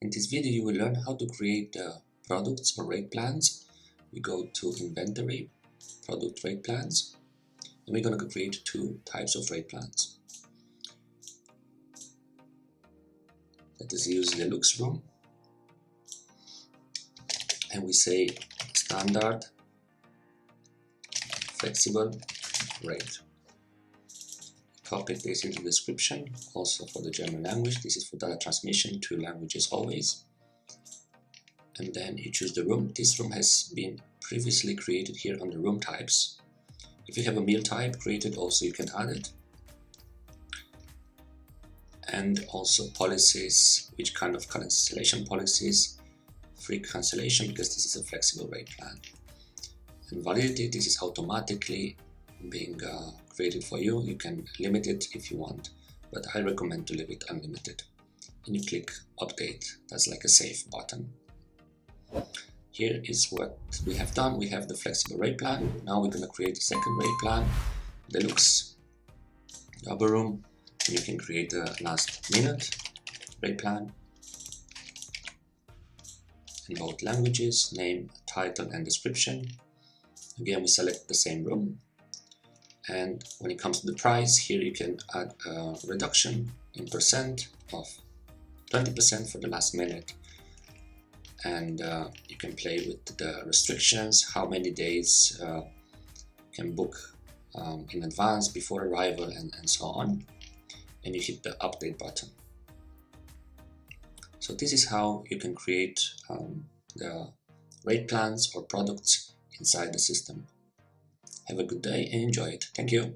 In this video you will learn how to create products or rate plans. We go to inventory, product rate plans, and we're going to create two types of rate plans. Let us use the deluxe room, and we say standard flexible rate. Copy this into the description, also for the German language. This is for data transmission to languages always. And then you choose the room. This room has been previously created here on the room types. If you have a meal type created, also you can add it. And also policies, which kind of cancellation policies, free cancellation, because this is a flexible rate plan. And validity, this is automatically being created for you. You can limit it if you want, but I recommend to leave it unlimited. And you click update. That's like a save button. Here is what we have done. We have the flexible rate plan. Now we're going to create a second rate plan, deluxe double room. And you can create a last minute rate plan in both languages, name, title and description. Again, we select the same room. And when it comes to the price, here you can add a reduction in percent of 20% for the last minute. And you can play with the restrictions, how many days can book in advance, before arrival, and so on. And you hit the update button. So this is how you can create the rate plans or products inside the system. Have a good day and enjoy it. Thank you.